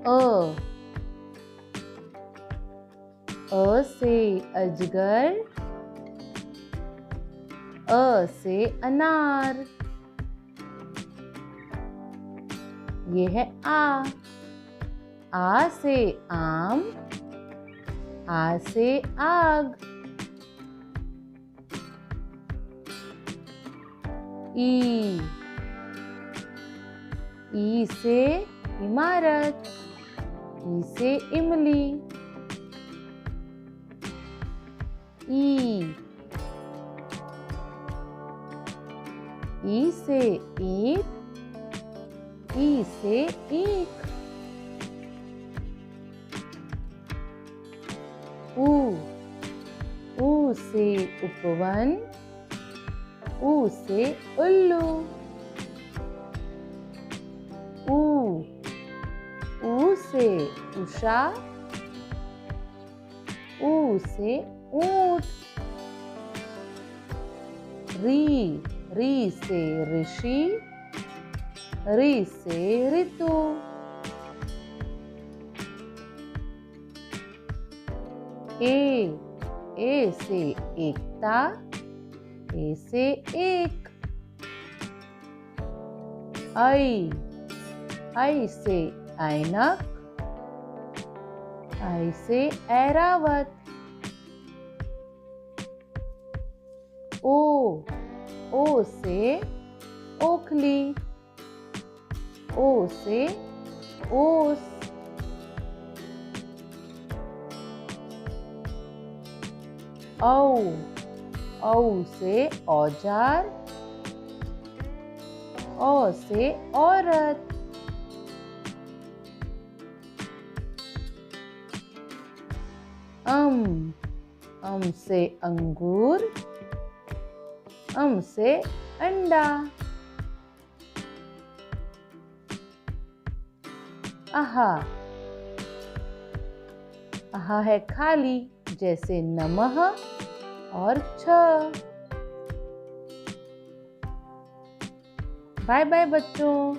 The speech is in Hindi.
अ से अजगर, अ से अनार। ये है आ से आम, आ से आग। ई से इमारत, ई से इमली। ई से ईंट, ई से ईख। ऊ से उपवन, ऊ से उल्लू। ऊ से उषा, ऊ से ऊंट। री से ऋषि, री से ऋतु। ए से एकता, ए से एक। आई से ऐनक, आई से ऐरावत। ओ से ओखली, ओ से ओस। औ से औजार, औ से औरत। अम से अंगूर, अम से अंडा। आहा है खाली, जैसे नमः और छ। बाय बाय बच्चों।